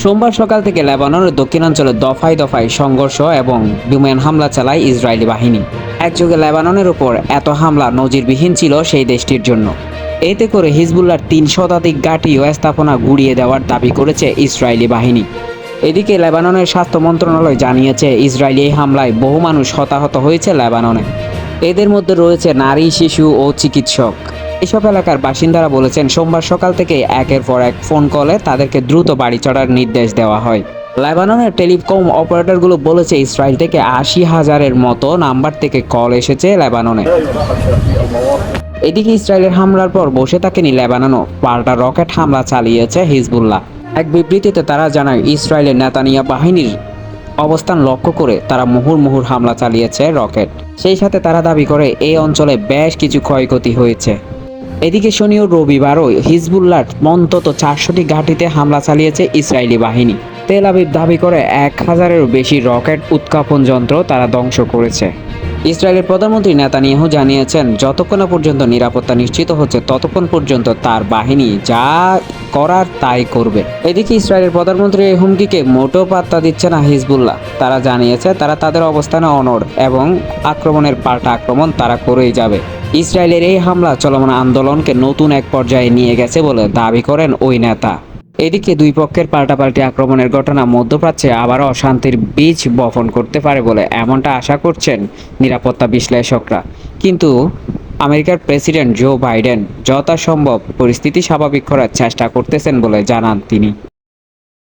সোমবার সকাল থেকে লেবাননের দক্ষিণাঞ্চলে দফায় দফায় সংঘর্ষ এবং বিমান হামলা চালায় ইসরায়েলি বাহিনী। একযোগে লেবাননের উপর এত হামলা নজিরবিহীন ছিল সেই দেশটির জন্য। এতে করে হিজবুল্লাহর ৩ শতাধিক ঘাঁটি ও স্থাপনা গুড়িয়ে দেওয়ার দাবি করেছে ইসরায়েলি বাহিনী। এদিকে লেবাননের স্বাস্থ্য মন্ত্রণালয় জানিয়েছে, ইসরায়েলি এই হামলায় বহু মানুষ হতাহত হয়েছে লেবাননে। এদের মধ্যে রয়েছে নারী, শিশু ও চিকিৎসক। এসব এলাকার বাসিন্দারা বলেছেন, সোমবার সকাল থেকে একের পর এক ফোন কলে তাদেরকে দ্রুত বাড়ি চড়ার নির্দেশ দেওয়া হয়। লেবাননের টেলিকম অপারেটরগুলো বলেছে, ইসরায়েল থেকে ৮০,০০০-এর মতো নাম্বার থেকে কল এসেছে লেবাননে। এদিকে ইসরায়েলের হামলার পর বসে থাকেনি লেবাননও, পাল্টা রকেট হামলা চালিয়েছে হিজবুল্লাহ। এক বিবৃতিতে তারা জানায়, ইসরায়েলের নেতানিয়াহু বাহিনীর অবস্থান লক্ষ্য করে তারা মুহুর্মুহু হামলা চালিয়েছে রকেট। সেই সাথে তারা দাবি করে এই অঞ্চলে বেশ কিছু ক্ষয়ক্ষতি হয়েছে। এদিকে শনি ও রবিবারও হিজবুল্লাহর অন্তত ৪০০টি ঘাঁটিতে হামলা চালিয়েছে ইসরায়েলি বাহিনী। তেল আবিব দাবি করে ১,০০০-এরও বেশি রকেট উৎক্ষেপণ যন্ত্র তারা ধ্বংস করেছে। ইসরায়েলের প্রধানমন্ত্রী নেতানিয়াহু জানিয়েছেন, যতক্ষণ না পর্যন্ত নিরাপত্তা নিশ্চিত হচ্ছে ততক্ষণ পর্যন্ত তার বাহিনী যা করার তাই করবে। এদিকে ইসরায়েলের প্রধানমন্ত্রী এই হুমকিকে মোটেও পাত্তা দিচ্ছে না হিজবুল্লাহ। তারা জানিয়েছে, তারা তাদের অবস্থানে অনড় এবং আক্রমণের পাল্টা আক্রমণ তারা করেই যাবে। ইসরায়েলের এই হামলা চলমান আন্দোলনকে নতুন এক পর্যায়ে নিয়ে গেছে বলে দাবি করেন ওই নেতা। এদিকে দুই পক্ষের পাল্টাপাল্টি আক্রমণের ঘটনা মধ্যপ্রাচ্যে আবারও অশান্তির বীজ বপন করতে পারে বলে এমনটা আশা করছেন নিরাপত্তা বিশ্লেষকরা। কিন্তু আমেরিকার প্রেসিডেন্ট জো বাইডেন যথাসম্ভব পরিস্থিতি স্বাভাবিক করার চেষ্টা করতেছেন বলে জানান তিনি।